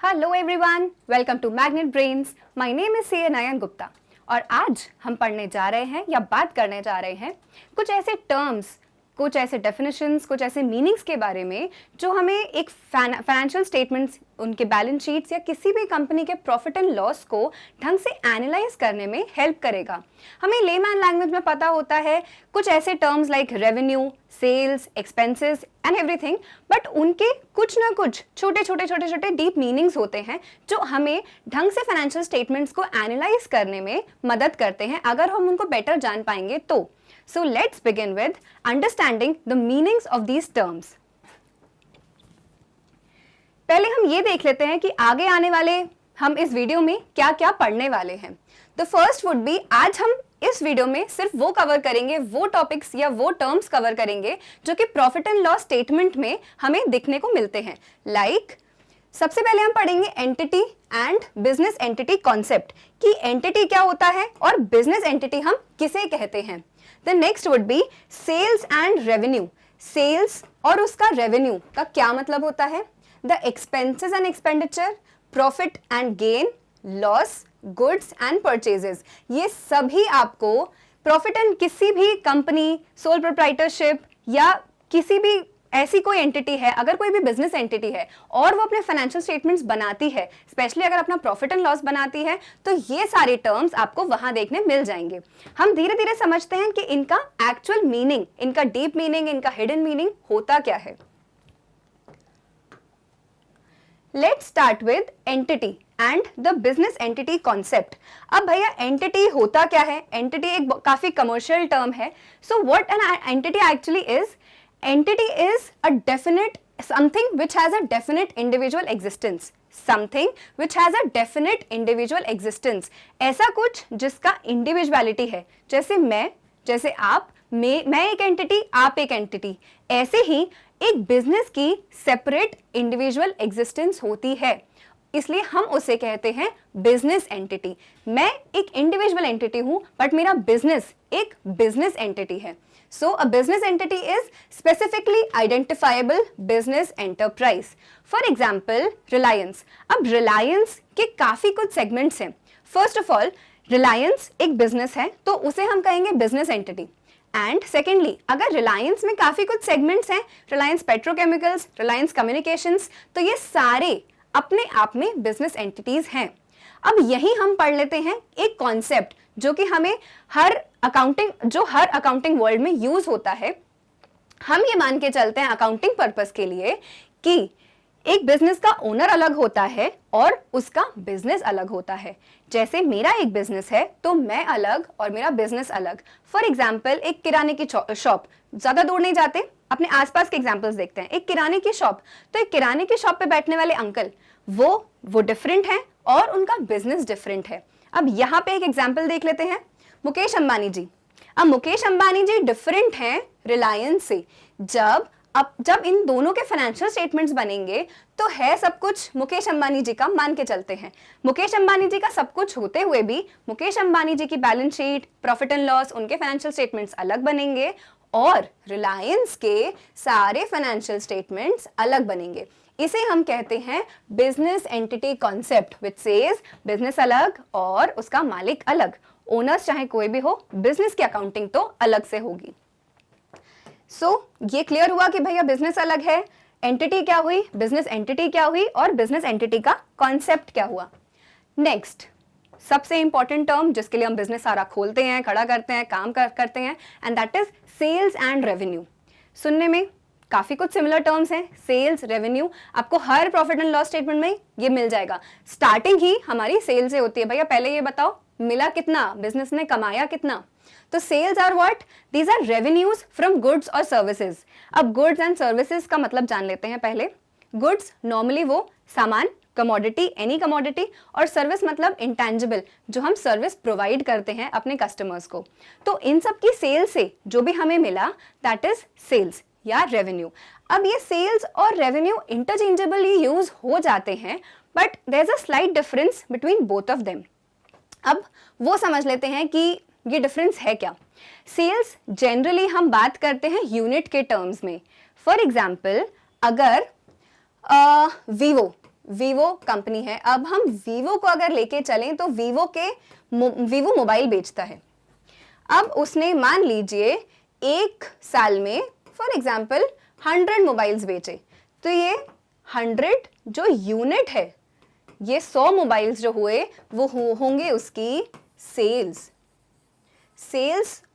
Hello everyone, welcome to Magnet Brains. My name is C Nayan Gupta और आज हम पढ़ने जा रहे हैं या बात करने जा रहे हैं कुछ ऐसे टर्म्स, कुछ ऐसे डेफिनेशंस, कुछ ऐसे मीनिंग्स के बारे में जो हमें एक फाइनेंशियल स्टेटमेंट्स, उनके बैलेंस शीट्स या किसी भी कंपनी के प्रॉफिट एंड लॉस को ढंग से एनालाइज करने में हेल्प करेगा। हमें लेमैन लैंग्वेज में पता होता है कुछ ऐसे terms like revenue, sales, expenses and everything, but उनके कुछ ना कुछ छोटे डीप मीनिंग्स होते हैं जो हमें ढंग से फाइनेंशियल स्टेटमेंट्स को एनालाइज करने में मदद करते हैं अगर हम उनको बेटर जान पाएंगे तो। So let's begin with understanding the meanings of these terms. पहले हम ये देख लेते हैं कि आगे आने वाले हम इस वीडियो में क्या क्या पढ़ने वाले हैं। The first would be, आज हम इस वीडियो में सिर्फ वो कवर करेंगे, वो टॉपिक्स या वो टर्म्स कवर करेंगे जो कि प्रॉफिट एंड लॉस स्टेटमेंट में हमें दिखने को मिलते हैं। सबसे पहले हम पढ़ेंगे entity and business entity concept, कि एंटिटी क्या होता है और बिजनेस एंटिटी हम किसे कहते हैं। The next would be sales and revenue. Sales और उसका revenue का क्या मतलब होता है। The expenses and expenditure, profit and gain, loss, goods and purchases. ये सभी आपको प्रॉफिट एंड किसी भी कंपनी, सोल प्रोप्राइटरशिप या किसी भी ऐसी कोई एंटिटी है, अगर कोई भी बिजनेस एंटिटी है और वो अपने फाइनेंशियल स्टेटमेंट्स बनाती है, स्पेशली अगर अपना प्रॉफिट एंड लॉस बनाती है, तो ये सारे टर्म्स आपको वहां देखने मिल जाएंगे। हम धीरे धीरे समझते हैं कि इनका एक्चुअल मीनिंग, इनका डीप मीनिंग, इनका हिडन मीनिंग होता क्या है। Let's start with entity and the business entity concept. अब भैया एंटिटी होता क्या है? एंटिटी एक काफी कमर्शियल टर्म है। So what an entity actually is? Entity is a definite something which has a definite individual existence. Something which has a definite individual existence. ऐसा कुछ जिसका individuality है, जैसे मैं, जैसे आप, मैं एक एंटिटी, आप एक एंटिटी। ऐसे ही एक बिजनेस की सेपरेट इंडिविजुअल एग्जिस्टेंस होती है, इसलिए हम उसे कहते हैं बिजनेस एंटिटी। मैं एक इंडिविजुअल एंटिटी हूं बट मेरा बिजनेस एक बिजनेस एंटिटी है। So a business entity is specifically identifiable business enterprise. For example, Reliance. अब Reliance के काफी कुछ सेगमेंट्स हैं। First of all, Reliance एक बिजनेस है तो उसे हम कहेंगे बिजनेस एंटिटी। एंड सेकेंडली, अगर रिलायंस में काफी कुछ सेगमेंट्स हैं, रिलायंस पेट्रोकेमिकल्स, रिलायंस कम्युनिकेशंस, तो ये सारे अपने आप में बिजनेस एंटिटीज हैं। अब यही हम पढ़ लेते हैं एक कॉन्सेप्ट जो कि हमें हर अकाउंटिंग वर्ल्ड में यूज होता है। हम ये मान के चलते हैं अकाउंटिंग पर्पस के लिए कि एक बिजनेस का ओनर अलग होता है और उसका बिजनेस अलग होता है। जैसे मेरा एक बिजनेस है तो मैं अलग और मेरा बिजनेस अलग। फॉर एग्जाम्पल, एक किराने की शॉप, ज्यादा दूर नहीं जाते, अपने आसपास के एग्जाम्पल्स देखते हैं। एक किराने की शॉप, तो एक किराने की शॉप पे बैठने वाले अंकल वो डिफरेंट हैं और उनका बिजनेस डिफरेंट है। अब यहाँ पे एक एग्जाम्पल देख लेते हैं, मुकेश अंबानी जी। अब मुकेश अंबानी जी डिफरेंट हैं रिलायंस से। जब इन दोनों के फाइनेंशियल स्टेटमेंट्स बनेंगे तो है सब कुछ मुकेश अंबानी जी का, मान के चलते हैं। मुकेश अंबानी जी का सब कुछ होते हुए भी मुकेश अंबानी जी की balance sheet, profit and loss, उनके फाइनेंशियल स्टेटमेंट्स अलग बनेंगे और रिलायंस के सारे फाइनेंशियल स्टेटमेंट्स अलग बनेंगे। इसे हम कहते हैं business entity concept, which says business अलग और उसका मालिक अलग। ओनर्स चाहे कोई भी हो, बिजनेस की अकाउंटिंग तो अलग से होगी। ये क्लियर हुआ कि भैया बिजनेस अलग है, एंटिटी क्या हुई, बिजनेस एंटिटी क्या हुई और बिजनेस एंटिटी का कॉन्सेप्ट क्या हुआ। नेक्स्ट, सबसे इंपॉर्टेंट टर्म जिसके लिए हम बिजनेस सारा खोलते हैं, खड़ा करते हैं, काम करते हैं, and that is sales and revenue. सुनने में काफी कुछ सिमिलर टर्म्स हैं, सेल्स, रेवेन्यू, आपको हर प्रॉफिट एंड लॉस स्टेटमेंट में ये मिल जाएगा। स्टार्टिंग ही हमारी सेल से होती है। भैया पहले ये बताओ मिला कितना, बिजनेस ने कमाया कितना। तो sales are what? These are revenues from goods और सर्विसेज। अब गुड्स एंड सर्विसेज का मतलब जान लेते हैं पहले। गुड्स नॉर्मली वो सामान, कमोडिटी, एनी कमोडिटी, और सर्विस मतलब इंटेंजिबल, जो हम सर्विस प्रोवाइड करते हैं अपने कस्टमर्स को। तो इन सब की सेल से जो भी हमें मिला दैट इज सेल्स या रेवेन्यू। अब ये सेल्स और रेवेन्यू इंटरचेंजेबली यूज हो जाते हैं, but there is a slight difference between both of them. अब वो समझ लेते हैं कि ये डिफरेंस है क्या। सेल्स जनरली हम बात करते हैं यूनिट के टर्म्स में। फॉर एग्जाम्पल, अगर वीवो वीवो कंपनी है। अब हम वीवो को अगर लेके चलें तो वीवो मोबाइल बेचता है। अब उसने मान लीजिए एक साल में फॉर एग्जाम्पल 100 मोबाइल्स बेचे, तो ये 100 जो यूनिट है, ये 100 मोबाइल्स जो हुए वो होंगे उसकी sales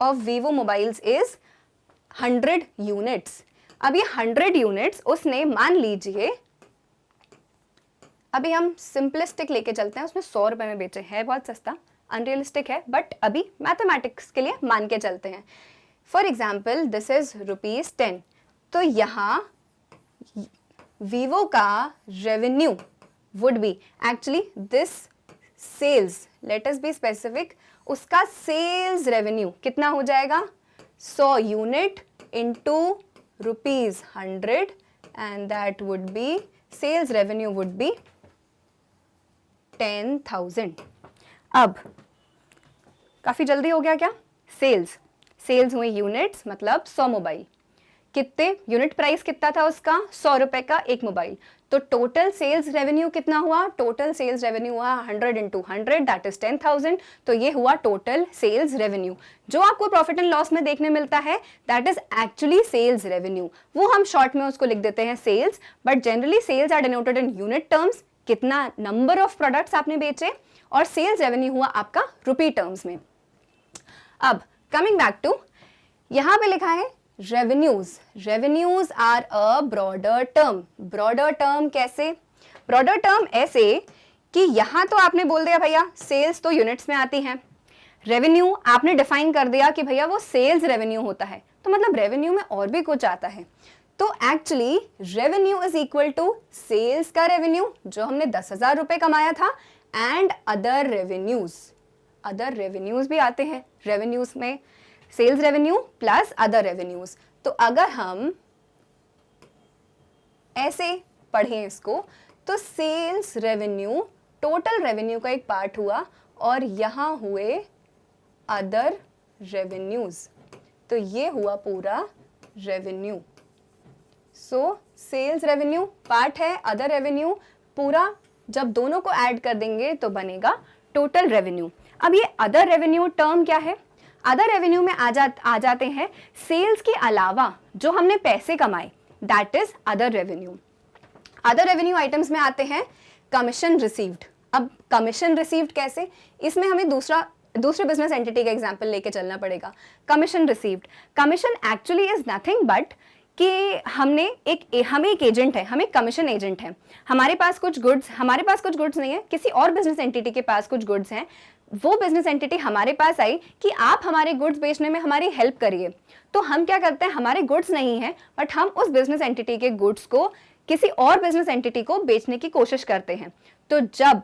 of Vivo mobiles is 100 units. अब ये 100 यूनिट्स उसने मान लीजिए, अभी हम सिंपलिस्टिक लेके चलते हैं, उसने 100 रुपए में बेचे, है बहुत सस्ता, अनरियलिस्टिक है, बट अभी मैथमेटिक्स के लिए मान के चलते हैं। फॉर एग्जाम्पल दिस इज ₹10, तो यहाँ वीवो का revenue would be actually this sales, let us be specific, उसका सेल्स रेवेन्यू कितना हो जाएगा, 100 unit into ₹100 and that would be sales revenue would be 10,000। अब काफी जल्दी हो गया क्या, सेल्स हुए यूनिट्स, मतलब 100 मोबाइल, कितने यूनिट प्राइस कितना था उसका, 100 रुपए का एक मोबाइल, तो टोटल सेल्स रेवेन्यू कितना हुआ, टोटल सेल्स रेवेन्यू हुआ 100 इंटू 100 दैट इज 10,000। तो ये हुआ टोटल सेल्स रेवेन्यू। जो आपको प्रॉफिट एंड लॉस में देखने मिलता है that is actually sales revenue, वो हम शॉर्ट में उसको लिख देते हैं sales, but generally sales are denoted in unit terms, कितना नंबर ऑफ प्रोडक्ट्स आपने बेचे, और सेल्स रेवेन्यू हुआ आपका रुपी टर्म्स में। अब कमिंग बैक टू, यहां पे लिखा है revenues are a broader term. कैसे ब्रॉडर टर्म, ऐसे कि यहां तो आपने बोल दिया भैया सेल्स तो यूनिट्स में आती हैं, रेवेन्यू आपने डिफाइन कर दिया कि भैया वो सेल्स रेवेन्यू होता है, तो मतलब रेवेन्यू में और भी कुछ आता है। तो actually revenue is equal to sales का रेवेन्यू जो हमने 10,000 रुपए कमाया था, एंड अदर रेवेन्यूज भी आते हैं रेवेन्यूज में, sales revenue plus other revenues. तो अगर हम ऐसे पढ़ें इसको, तो सेल्स रेवेन्यू टोटल रेवेन्यू का एक पार्ट हुआ, और यहां हुए अदर रेवेन्यूज, तो ये हुआ पूरा revenue. So sales revenue part है, अदर रेवेन्यू पूरा, जब दोनों को ऐड कर देंगे तो बनेगा टोटल रेवेन्यू। अब ये अदर रेवेन्यू टर्म क्या है, अदर रेवेन्यू में आ जाते हैं सेल्स के अलावा जो हमने पैसे कमाए, that is other revenue. Other revenue items में आते हैं कमीशन रिसीव्ड। अब कमीशन रिसीव्ड कैसे, इसमें हमें दूसरे बिजनेस एंटिटी का एग्जांपल लेके चलना पड़ेगा। Commission received, commission actually is nothing but कि हम एक एजेंट है, हम एक कमीशन एजेंट है, हमारे पास कुछ गुड्स नहीं है, किसी और बिजनेस एंटिटी के पास कुछ गुड्स हैं, वो बिजनेस एंटिटी हमारे पास आई कि आप हमारे गुड्स बेचने में हमारी हेल्प करिए, तो हम क्या करते हैं, हमारे गुड्स नहीं है बट हम उस बिजनेस एंटिटी के गुड्स को किसी और बिजनेस एंटिटी को बेचने की कोशिश करते हैं। तो जब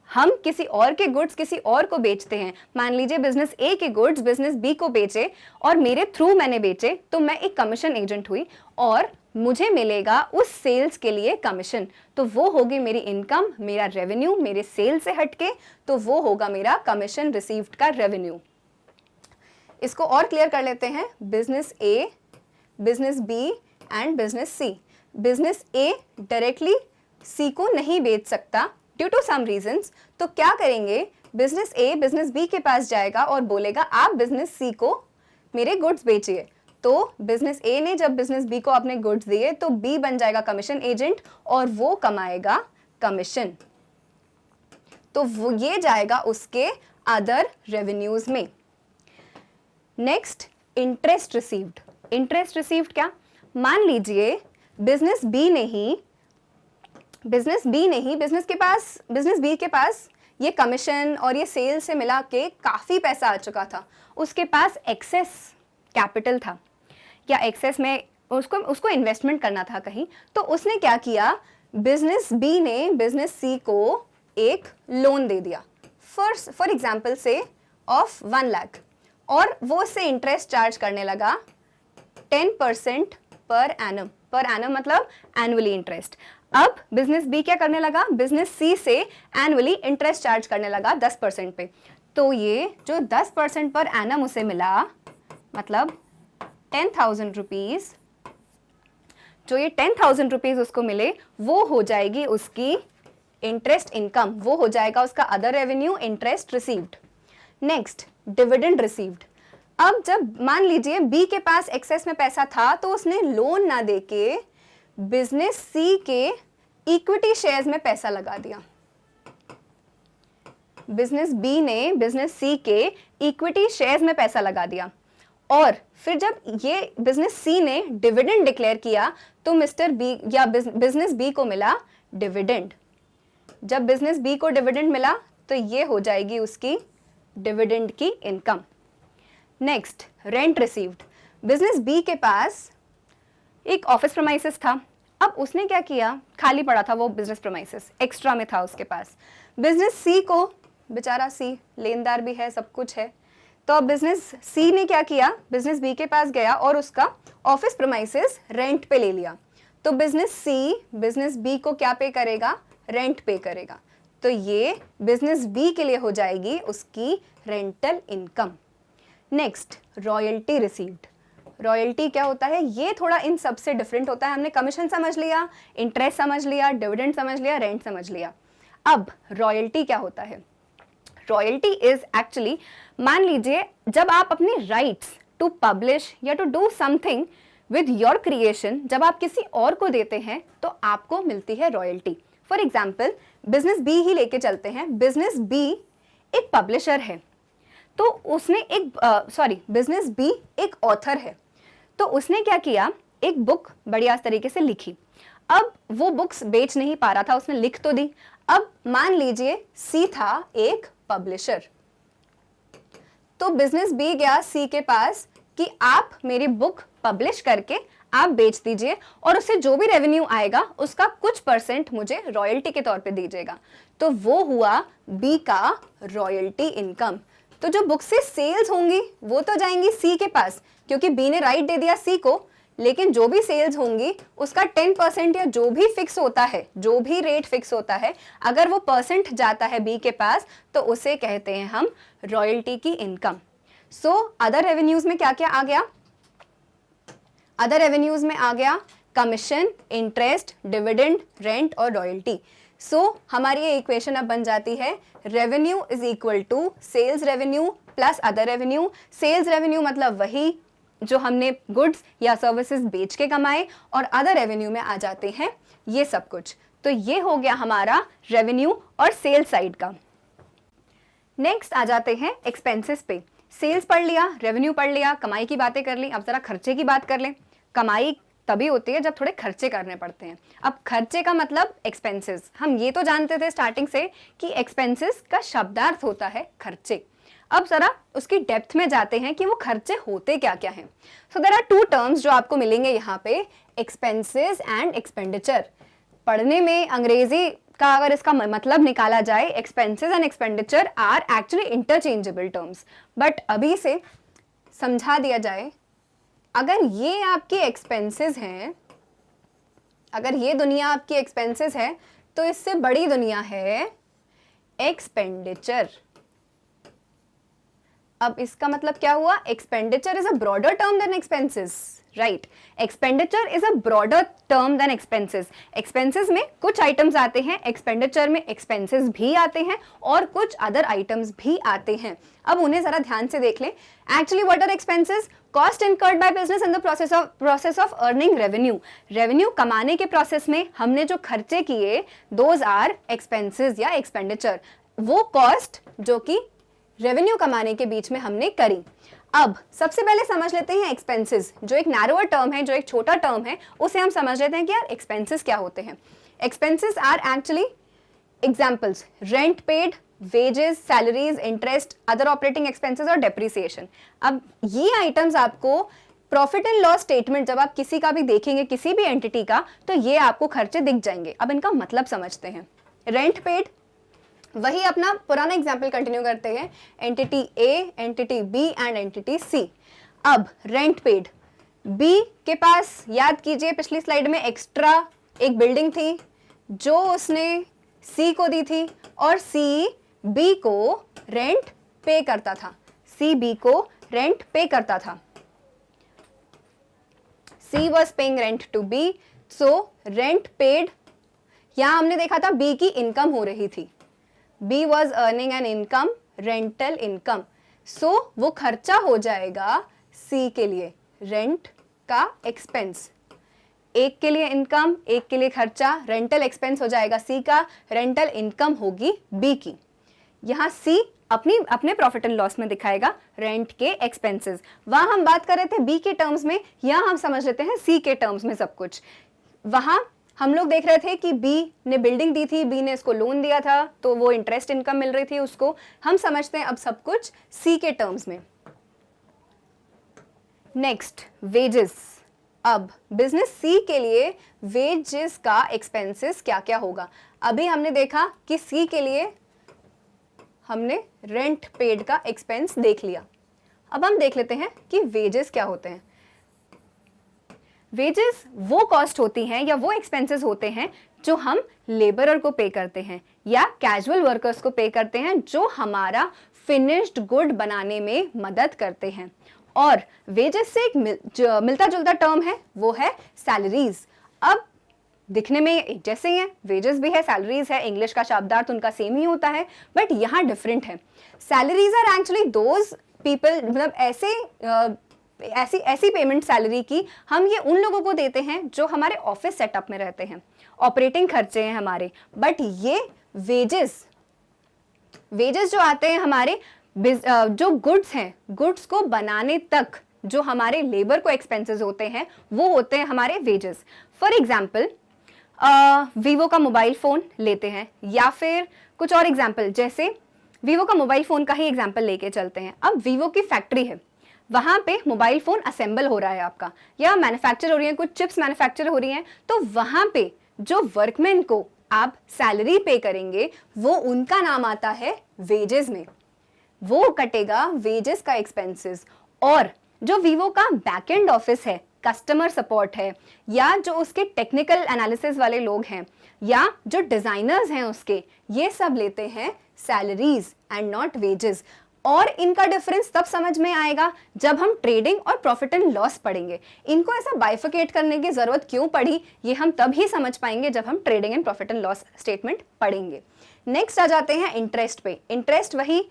हम किसी और के गुड्स किसी और को बेचते हैं, मान लीजिए बिजनेस ए के गुड्स बिजनेस बी को बेचे और मेरे थ्रू मैंने बेचे, तो मैं एक कमीशन एजेंट हुई और मुझे मिलेगा उस सेल्स के लिए कमीशन, तो वो होगी मेरी इनकम, मेरा रेवेन्यू मेरे सेल से हटके, तो वो होगा मेरा कमीशन रिसीव्ड का रेवेन्यू। इसको और क्लियर कर लेते हैं, business A, business B and business C. Business A directly C को नहीं बेच सकता ड्यू टू सम रीजंस, तो क्या करेंगे, बिजनेस ए बिजनेस बी के पास जाएगा और बोलेगा आप बिजनेस सी को मेरे गुड्स बेचिए। तो बिजनेस ए ने जब बिजनेस बी को अपने गुड्स दिए तो बी बन जाएगा कमीशन एजेंट और वो कमाएगा कमीशन, तो वो ये जाएगा उसके अदर रेवेन्यूज में। Next, interest received. Interest received क्या, मान लीजिए बिजनेस बी के पास ये कमीशन और ये सेल से मिला के काफी पैसा आ चुका था, उसके पास एक्सेस कैपिटल था या एक्सेस में उसको इन्वेस्टमेंट करना था कहीं, तो उसने क्या किया, बिजनेस बी ने बिजनेस सी को एक लोन दे दिया फॉर एग्जाम्पल से ऑफ 1 लाख, और वो उससे इंटरेस्ट चार्ज करने लगा 10% पर एनम मतलब एनुअली इंटरेस्ट। अब बिजनेस बी क्या करने लगा, बिजनेस सी से एनुअली इंटरेस्ट चार्ज करने लगा 10% पे, तो ये जो 10% पर एनम उसे मिला, मतलब 10,000 रुपीज, जो ये 10,000 रुपीज उसको मिले वो हो जाएगी उसकी इंटरेस्ट इनकम, वो हो जाएगा उसका other revenue, interest received. Next dividend received. अब जब मान लीजिए बी के पास एक्सेस में पैसा था तो उसने लोन ना देके बिजनेस सी के इक्विटी शेयर्स में पैसा लगा दिया। बिजनेस बी ने बिजनेस सी के इक्विटी शेयर्स में पैसा लगा दिया और फिर जब ये बिजनेस सी ने डिविडेंड डिक्लेयर किया तो मिस्टर बी या बिजनेस बी को मिला डिविडेंड। जब बिजनेस बी को डिविडेंड मिला तो ये हो जाएगी उसकी डिविडेंड की income. Next rent received. Business B के पास एक ऑफिस प्रेमाइसेस था, अब उसने क्या किया, खाली पड़ा था वो बिजनेस प्रेमाइसेस, एक्स्ट्रा में था उसके पास। बिजनेस सी को, बेचारा सी लेनदार भी है, सब कुछ है, तो अब बिजनेस सी ने क्या किया, बिजनेस बी के पास गया और उसका ऑफिस प्रेमाइसेस रेंट पे ले लिया। तो बिजनेस सी बिजनेस बी को क्या पे करेगा, रेंट पे करेगा। तो ये बिजनेस बी के लिए हो जाएगी उसकी rental income. Next royalty received. Royalty क्या होता है, ये थोड़ा इन सब से डिफरेंट होता है। हमने कमीशन समझ लिया, इंटरेस्ट समझ लिया, डिविडेंड समझ लिया, रेंट समझ लिया। अब रॉयल्टी क्या होता है, रॉयल्टी इज एक्चुअली, मान लीजिए जब आप अपनी राइट्स टू पब्लिश या to do something with your creation जब आप किसी और को देते हैं तो आपको मिलती है royalty. For example business B ही लेके चलते हैं। बिजनेस बी एक पब्लिशर है, तो उसने बिजनेस बी एक ऑथर है, तो उसने क्या किया, एक बुक बढ़िया तरीके से लिखी। अब वो बुक्स बेच नहीं पा रहा था, उसने लिख तो दी। अब मान लीजिए सी था एक पब्लिशर, तो बिजनेस बी गया सी के पास कि आप मेरी बुक पब्लिश करके आप बेच दीजिए और उससे जो भी रेवेन्यू आएगा उसका कुछ परसेंट मुझे रॉयल्टी के तौर पे दीजिएगा। तो वो हुआ बी का रॉयल्टी इनकम। तो जो बुक से सेल्स होंगी वो तो जाएंगी सी के पास क्योंकि बी ने राइट दे दिया सी को, लेकिन जो भी सेल्स होंगी उसका 10% या जो भी फिक्स होता है, जो भी रेट फिक्स होता है, अगर वो परसेंट जाता है बी के पास तो उसे कहते हैं हम रॉयल्टी की इनकम। सो अदर रेवेन्यूज में क्या क्या आ गया, अदर रेवेन्यूज में आ गया कमीशन, इंटरेस्ट, डिविडेंड, रेंट और रॉयल्टी। सो हमारी ये इक्वेशन अब बन जाती है revenue is equal to sales revenue plus other revenue. Sales revenue मतलब वही जो हमने गुड्स या सर्विसेज बेच के कमाए और अदर रेवेन्यू में आ जाते हैं ये सब कुछ। तो ये हो गया हमारा रेवेन्यू और सेल्स साइड का। नेक्स्ट आ जाते हैं एक्सपेंसेस पे। सेल्स पढ़ लिया, रेवेन्यू पढ़ लिया, कमाई की बातें कर ली, अब जरा खर्चे की बात कर लें। कमाई तभी होती है जब थोड़े खर्चे करने पड़ते हैं। अब खर्चे का मतलब एक्सपेंसेस, हम ये तो जानते थे स्टार्टिंग से कि एक्सपेंसेस का शब्दार्थ होता है खर्चे। अब जरा उसकी डेप्थ में जाते हैं कि वो खर्चे होते क्या क्या हैं। So there are two terms जो आपको मिलेंगे यहाँ पे, एक्सपेंसेस एंड एक्सपेंडिचर। पढ़ने में अंग्रेजी का अगर इसका मतलब निकाला जाए, expenses and expenditure are actually interchangeable terms, but अभी से समझा दिया जाए, अगर ये आपके एक्सपेंसेस हैं, अगर ये दुनिया आपकी एक्सपेंसेस है तो इससे बड़ी दुनिया है एक्सपेंडिचर। अब इसका मतलब क्या हुआ, expenditure is a broader term than expenses, right. Expenditure is a broader term than expenses. Expenses में कुछ आइटम्स आते हैं, एक्सपेंडिचर में एक्सपेंसेस भी आते हैं और कुछ अदर आइटम्स भी आते हैं। अब उन्हें जरा ध्यान से देख लें। Actually what are expenses, cost incurred by business in the process of earning revenue. Revenue कमाने के प्रोसेस में हमने जो खर्चे किए, दोज आर एक्सपेंसेस या एक्सपेंडिचर। वो कॉस्ट जो कि रेवेन्यू कमाने के बीच में हमने करी। अब सबसे पहले समझ लेते हैं एक्सपेंसेस, जो एक नैरोअर टर्म है, जो एक छोटा टर्म है, उसे हम समझ लेते हैं कि यार एक्सपेंसेस क्या होते हैं। Expenses are actually examples, rent paid, wages, salaries, interest, other operating expenses और डेप्रिसिएशन। अब ये आइटम्स आपको प्रॉफिट एंड लॉस स्टेटमेंट जब आप किसी का भी देखेंगे, किसी भी एंटिटी का, तो ये आपको खर्चे दिख जाएंगे। अब इनका मतलब समझते हैं। रेंट पेड, वही अपना पुराना एग्जाम्पल कंटिन्यू करते हैं, entity A, entity B and entity C. अब रेंट पेड, बी के पास याद कीजिए पिछली स्लाइड में एक्स्ट्रा एक बिल्डिंग थी जो उसने सी को दी थी और सी बी को रेंट पे करता था, सी बी को रेंट पे करता था। C was paying rent to B, so rent paid, यहाँ हमने देखा था बी की इनकम हो रही थी, B was earning an income, rental income, so वो खर्चा हो जाएगा सी के लिए, रेंट का एक्सपेंस। एक के लिए इनकम, एक के लिए खर्चा, रेंटल एक्सपेंस हो जाएगा सी का, रेंटल इनकम होगी बी की। यहाँ सी अपने प्रॉफिट एंड लॉस में दिखाएगा रेंट के एक्सपेंसेस। वहां हम बात कर रहे थे बी के टर्म्स में, यहाँ हम समझ लेते हैं सी के टर्म्स में सब कुछ। वहां हम लोग देख रहे थे कि बी ने बिल्डिंग दी थी, बी ने इसको लोन दिया था, तो वो इंटरेस्ट इनकम मिल रही थी उसको। हम समझते हैं अब सब कुछ सी के टर्म्स में। Next, wages. अब बिजनेस सी के लिए वेजेस का एक्सपेंसेस क्या क्या होगा। अभी हमने देखा कि सी के लिए हमने रेंट पेड का एक्सपेंस देख लिया। अब हम देख लेते हैं कि वेजेस क्या होते हैं। वेजेस वो कॉस्ट होती हैं या वो एक्सपेंसेस होते हैं जो हम लेबरर को पे करते हैं या कैजुअल वर्कर्स को पे करते हैं, जो हमारा फिनिश्ड गुड बनाने में मदद करते हैं। और वेजेस से एक मिलता जुलता टर्म है, वो है सैलरीज। अब दिखने में एक जैसे ही है, वेजेस भी है, सैलरीज है, इंग्लिश का शब्दार्थ उनका सेम ही होता है, बट यहाँ डिफरेंट है। Salaries are actually those people, मतलब ऐसी पेमेंट सैलरी की हम ये उन लोगों को देते हैं जो हमारे ऑफिस सेटअप में रहते हैं, ऑपरेटिंग खर्चे हैं हमारे। बट ये वेजेस जो आते हैं हमारे जो गुड्स हैं, गुड्स को बनाने तक जो हमारे लेबर को एक्सपेंसेस होते हैं, वो होते हैं हमारे वेजेस। फॉर एग्जाम्पल वीवो का मोबाइल फोन लेते हैं, या फिर कुछ और एग्जाम्पल, जैसे वीवो का मोबाइल फोन का ही एग्जाम्पल लेके चलते हैं। अब वीवो की फैक्ट्री है, वहां पे मोबाइल फोन असेंबल हो रहा है आपका, या मैन्युफैक्चर हो रही है, कुछ चिप्स मैन्युफैक्चर हो रही हैं, तो वहां पे जो वर्कमैन को आप सैलरी पे करेंगे, वो उनका नाम आता है वेजेस में, वो कटेगा वेजेस का एक्सपेंसेस। और जो वीवो का बैकएंड ऑफिस है, कस्टमर सपोर्ट है, या जो उसके टेक्निकल एनालिसिस वाले लोग हैं, या जो डिजाइनर्स हैं उसके, ये सब लेते हैं सैलरीज एंड नॉट वेजेस। और इनका डिफरेंस तब समझ में आएगा जब हम ट्रेडिंग और प्रॉफिट एंड लॉस पढ़ेंगे। इनको ऐसा बाइफिकेट करने की जरूरत क्यों पड़ी, ये हम तब ही समझ पाएंगे जब हम trading and profit and loss statement पढ़ेंगे। नेक्स्ट आ जाते हैं इंटरेस्ट पे। इंटरेस्ट वही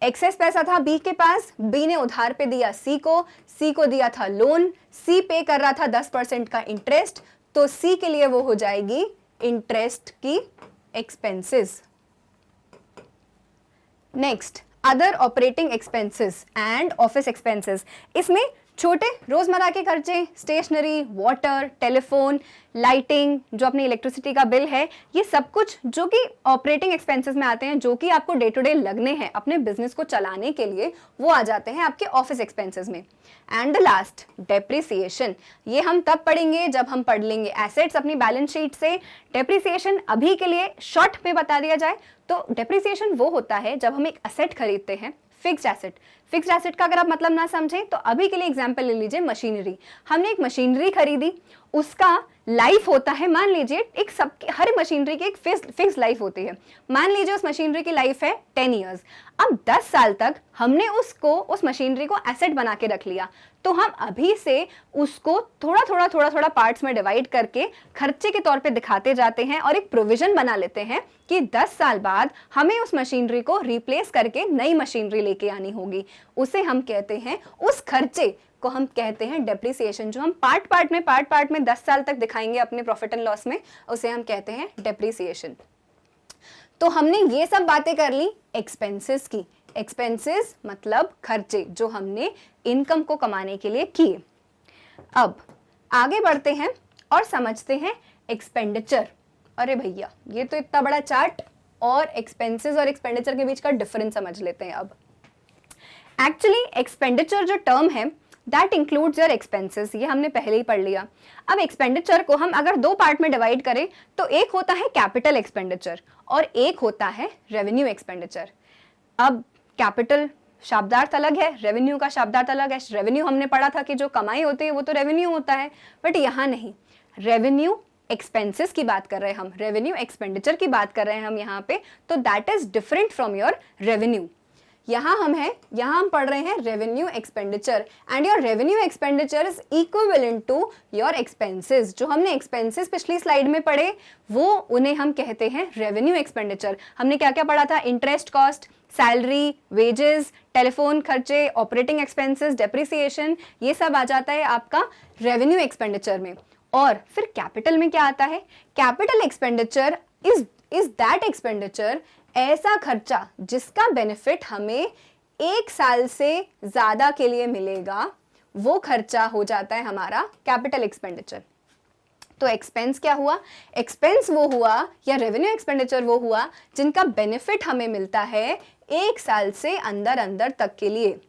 एक्सेस पैसा था बी के पास, बी ने उधार पे दिया सी को दिया था लोन, सी पे कर रहा था 10% का इंटरेस्ट, तो सी के लिए वो हो जाएगी इंटरेस्ट की expenses. Next, other operating expenses and office expenses. इसमें छोटे रोजमर्रा के खर्चे, स्टेशनरी, वाटर, टेलीफोन, लाइटिंग, जो अपनी इलेक्ट्रिसिटी का बिल है, ये सब कुछ जो कि ऑपरेटिंग एक्सपेंसेस में आते हैं, जो कि आपको डे टू डे लगने हैं अपने बिजनेस को चलाने के लिए, वो आ जाते हैं आपके ऑफिस एक्सपेंसेस में। And the last, depreciation. ये हम तब पढ़ेंगे जब हम पढ़ लेंगे एसेट्स अपनी बैलेंस शीट से। डेप्रिसिएशन अभी के लिए शॉर्ट में बता दिया जाए तो डेप्रिसिएशन वो होता है जब हम एक एसेट खरीदते हैं, फिक्स्ड एसेट। फिक्स्ड एसेट का अगर आप मतलब ना समझें तो अभी के लिए एग्जांपल ले लीजिए मशीनरी। हमने एक मशीनरी खरीदी, उसका लाइफ होता है, मान लीजिए एक हर मशीनरी की एक फिक्स लाइफ होती है। मान लीजिए उस मशीनरी की लाइफ है 10 इयर्स। अब 10 साल तक हमने उस मशीनरी को एसेट बना के रख लिया, तो हम अभी से उसको थोड़ा थोड़ा पार्ट्स में डिवाइड करके खर्चे के तौर पे दिखाते जाते हैं और एक प्रोविजन बना लेते हैं कि 10 साल बाद हमें उस मशीनरी को रिप्लेस करके नई मशीनरी लेके आनी होगी। उसे हम कहते हैं, उस खर्चे को हम कहते हैं डेप्रिसिएशन। जो हम पार्ट पार्ट में 10 साल तक दिखाएंगे अपने प्रॉफिट एंड लॉस में, उसे हम कहते हैं डेप्रिसिएशन। तो हमने ये सब बातें कर ली एक्सपेंसेस की। एक्सपेंसेस मतलब खर्चे जो हमने इनकम को कमाने के लिए किए। अब आगे बढ़ते हैं और समझते हैं एक्सपेंडिचर। अरे भैया, ये तो इतना बड़ा चार्ट, और एक्सपेंसेस और एक्सपेंडिचर के बीच का डिफरेंस समझ लेते हैं। अब एक्चुअली एक्सपेंडिचर जो टर्म है, दैट इंक्लूड्स योर एक्सपेंसेस, ये हमने पहले ही पढ़ लिया। अब एक्सपेंडिचर को हम अगर 2 पार्ट में डिवाइड करें तो एक होता है कैपिटल एक्सपेंडिचर और एक होता है रेवेन्यू एक्सपेंडिचर। अब कैपिटल शब्दार्थ अलग है, रेवेन्यू का शब्दार्थ अलग है। रेवेन्यू हमने पढ़ा था कि जो कमाई होती है वो तो रेवेन्यू होता है, बट यहाँ नहीं, रेवेन्यू एक्सपेंसेस की बात कर रहे हैं हम, रेवेन्यू एक्सपेंडिचर की बात कर रहे हैं हम यहाँ पे, तो that is different from your revenue. यहाँ हम पढ़ रहे हैं revenue expenditure, and your revenue expenditure is equivalent to your expenses. जो हमने एक्सपेंसेस पिछली स्लाइड में पढ़े वो उन्हें हम कहते हैं रेवेन्यू एक्सपेंडिचर। हमने क्या क्या पढ़ा था? Interest cost, salary, wages, telephone खर्चे, ऑपरेटिंग एक्सपेंसेस, डेप्रिसिएशन, ये सब आ जाता है आपका रेवेन्यू एक्सपेंडिचर में। और फिर कैपिटल में क्या आता है? Capital expenditure is that expenditure, ऐसा खर्चा जिसका बेनिफिट हमें 1 साल से ज्यादा के लिए मिलेगा, वो खर्चा हो जाता है हमारा कैपिटल एक्सपेंडिचर। तो एक्सपेंस क्या हुआ? एक्सपेंस वो हुआ या रेवेन्यू एक्सपेंडिचर वो हुआ जिनका बेनिफिट हमें मिलता है 1 साल से अंदर तक के लिए।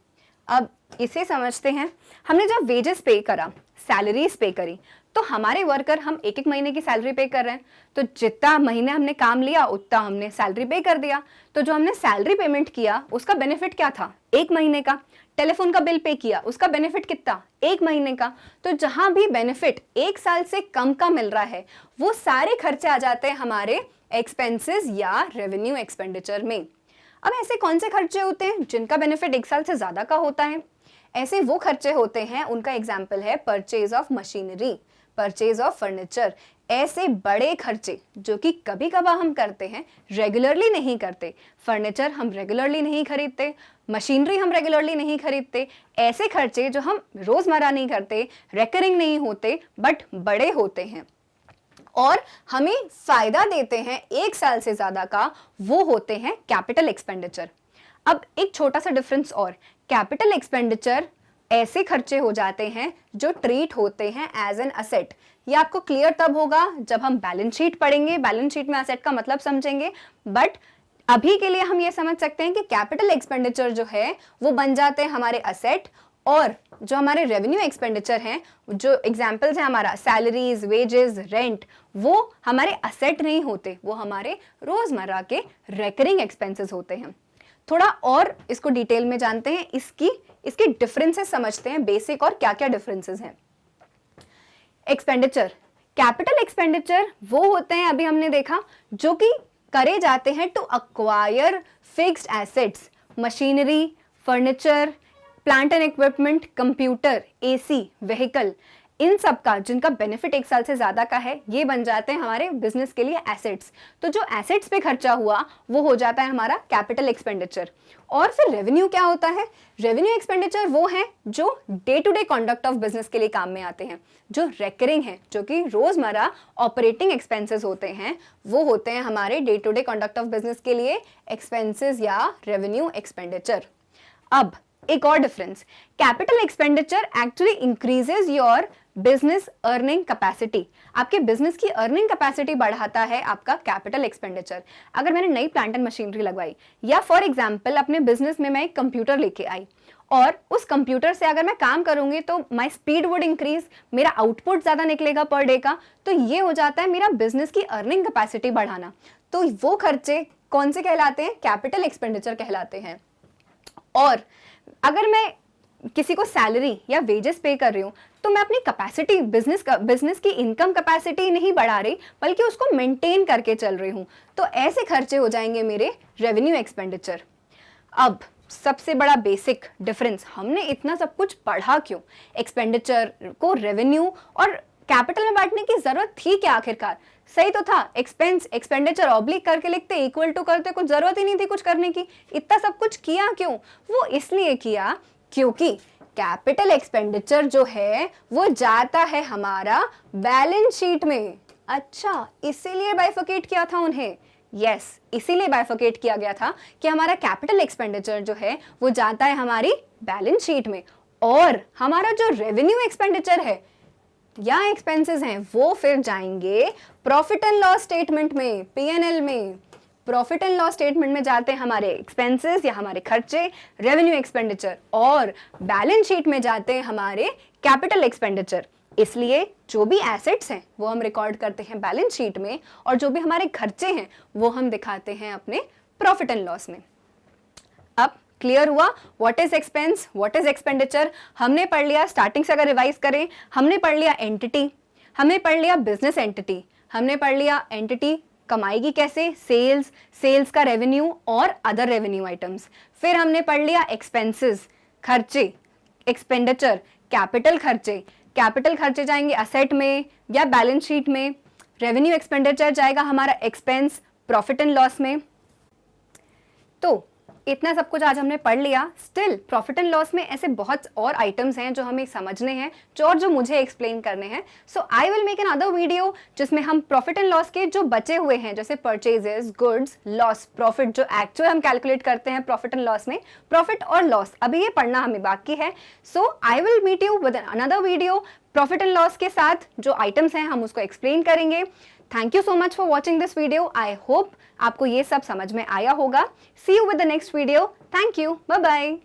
अब इसे समझते हैं। हमने जब वेजेस पे करा, सैलरीज पे करी, तो हमारे वर्कर हम 1-1 महीने की सैलरी पे कर रहे हैं, तो जितना महीने हमने काम लिया उतना हमने सैलरी पे कर दिया। तो जो हमने सैलरी पेमेंट किया उसका बेनिफिट क्या था? 1 महीने का। टेलीफोन का बिल पे किया, उसका बेनिफिट कितना? 1 महीने का। तो जहां भी बेनिफिट 1 साल से कम का मिल रहा है वो सारे खर्चे आ जाते हैं हमारे एक्सपेंसेस या रेवेन्यू एक्सपेंडिचर में। अब ऐसे कौन से खर्चे होते हैं जिनका बेनिफिट 1 साल से ज्यादा का होता है? ऐसे वो खर्चे होते हैं, उनका एग्जाम्पल है purchase of machinery, purchase of furniture. ऐसे बड़े खर्चे जो कि कभी कभार हम करते हैं, रेगुलरली नहीं करते। फर्नीचर हम रेगुलरली नहीं खरीदते, मशीनरी हम रेगुलरली नहीं खरीदते। ऐसे खर्चे जो हम रोजमर्रा नहीं करते, रेकरिंग नहीं होते, बट बड़े होते हैं और हमें फायदा देते हैं 1 साल से ज्यादा का, वो होते हैं कैपिटल एक्सपेंडिचर। अब एक छोटा सा डिफरेंस और, कैपिटल एक्सपेंडिचर ऐसे खर्चे हो जाते हैं जो ट्रीट होते हैं एज एन असेट। ये आपको क्लियर तब होगा जब हम बैलेंस शीट पढ़ेंगे, बैलेंस शीट में असेट का मतलब समझेंगे। बट अभी के लिए हम ये समझ सकते हैं कि कैपिटल एक्सपेंडिचर जो है वो बन जाते हैं हमारे असेट, और जो हमारे रेवेन्यू एक्सपेंडिचर हैं, जो एग्जाम्पल्स हैं हमारा सैलरीज, वेजेस, रेंट, वो हमारे असेट नहीं होते, वो हमारे रोजमर्रा के रेकरिंग एक्सपेंसेस होते हैं। थोड़ा और इसको डिटेल में जानते हैं, इसके डिफरेंसेस समझते हैं, बेसिक और क्या क्या डिफरेंसेस हैं। एक्सपेंडिचर, कैपिटल एक्सपेंडिचर वो होते हैं, अभी हमने देखा, जो कि करे जाते हैं to acquire fixed assets, machinery, furniture, plant and equipment, computer, AC, vehicle, इन सब का जिनका बेनिफिट 1 साल से ज्यादा का है, ये बन जाते हैं हमारे बिजनेस के लिए एसेट्स। तो जो एसेट्स पे खर्चा हुआ वो हो जाता है हमारा कैपिटल एक्सपेंडिचर। और फिर रेवेन्यू क्या होता है? रेवेन्यू एक्सपेंडिचर वो है जो day to day conduct of business के लिए काम में आते हैं, जो रेकरिंग है, जो कि रोजमर्रा ऑपरेटिंग एक्सपेंसेस होते हैं, वो होते हैं हमारे day to day conduct of business के लिए एक्सपेंसेस या रेवेन्यू एक्सपेंडिचर। अब एक और difference, capital expenditure actually increases your business earning capacity. आपके बिजनेस की अर्निंग कैपेसिटी बढ़ाता है आपका कैपिटल एक्सपेंडिचर। अगर मैंने नई प्लांट एंड मशीनरी लगवाई, या फॉर एग्जांपल अपने बिजनेस में मैं एक कंप्यूटर लेके आई और उस कंप्यूटर से अगर मैं काम करूंगी तो माय स्पीड वुड इंक्रीज, मेरा आउटपुट ज्यादा निकलेगा पर डे का, तो ये हो जाता है मेरा बिजनेस की अर्निंग कैपेसिटी बढ़ाना। तो वो खर्चे कौन से कहलाते हैं? कैपिटल एक्सपेंडिचर कहलाते हैं। और अगर मैं किसी को सैलरी या वेजेस पे कर रही हूँ तो मैं अपनी कैपेसिटी, बिजनेस की इनकम कैपेसिटी नहीं बढ़ा रही, बल्कि उसको मेंटेन करके चल रही हूँ। तो ऐसे खर्चे हो जाएंगे मेरे रेवेन्यू एक्सपेंडिचर। अब सबसे बड़ा बेसिक डिफरेंस, हमने इतना सब कुछ पढ़ा क्यों? एक्सपेंडिचर को रेवेन्यू और कैपिटल में बांटने की जरूरत थी क्या आखिरकार? सही तो था, एक्सपेंस एक्सपेंडिचर ऑब्लिक करके लिखते, इक्वल टू करते, कुछ जरूरत ही नहीं थी कुछ करने की। इतना सब कुछ किया क्यों? वो इसलिए किया क्योंकि कैपिटल एक्सपेंडिचर जो है वो जाता है हमारा बैलेंस शीट में। अच्छा, इसीलिए बाइफरकेट किया था उन्हें। यस, इसीलिए बाइफरकेट किया गया था कि हमारा कैपिटल एक्सपेंडिचर जो है वो जाता है हमारी बैलेंस शीट में, और हमारा जो रेवेन्यू एक्सपेंडिचर है या एक्सपेंसेस हैं वो फिर जाएंगे प्रॉफिट एंड लॉस स्टेटमेंट में, पीएनएल में। प्रॉफिट एंड लॉस स्टेटमेंट में जाते हैं हमारे एक्सपेंसेस या हमारे खर्चे, रेवेन्यू एक्सपेंडिचर, और बैलेंस शीट में जाते हैं हमारे कैपिटल एक्सपेंडिचर। इसलिए जो भी एसेट्स हैं वो हम रिकॉर्ड करते हैं बैलेंस शीट में, और जो भी हमारे खर्चे हैं वो हम दिखाते हैं अपने प्रॉफिट एंड लॉस में। अब क्लियर हुआ what is expense, what is expenditure? हमने पढ़ लिया, स्टार्टिंग से अगर रिवाइज करें, हमने पढ़ लिया एंटिटी, हमने पढ़ लिया बिजनेस एंटिटी, हमने पढ़ लिया एंटिटी कमाएगी कैसे, सेल्स, सेल्स का रेवेन्यू और अदर रेवेन्यू आइटम्स। फिर हमने पढ़ लिया एक्सपेंसेस, खर्चे, एक्सपेंडिचर, कैपिटल खर्चे, कैपिटल खर्चे जाएंगे असेट में या बैलेंस शीट में, रेवेन्यू एक्सपेंडिचर जाएगा हमारा एक्सपेंस प्रॉफिट एंड लॉस में। तो इतना सब कुछ आज हमने पढ़ लिया। स्टिल प्रॉफिट एंड लॉस में ऐसे बहुत और आइटम्स हैं जो हमें समझने हैं, जो मुझे एक्सप्लेन करने हैं। So I will make an other video जिसमें हम प्रॉफिट एंड लॉस के जो बचे हुए हैं, जैसे परचेजेस, गुड्स, लॉस, प्रॉफिट, जो एक्चुअल हम कैलकुलेट करते हैं प्रॉफिट एंड लॉस में, प्रॉफिट और लॉस, अभी ये पढ़ना हमें बाकी है। So I will meet you with another video profit and loss के साथ, जो आइटम्स हैं हम उसको एक्सप्लेन करेंगे। Thank you so much for watching this video. I hope आपको ये सब समझ में आया होगा। See you with the next video. Thank you, bye bye.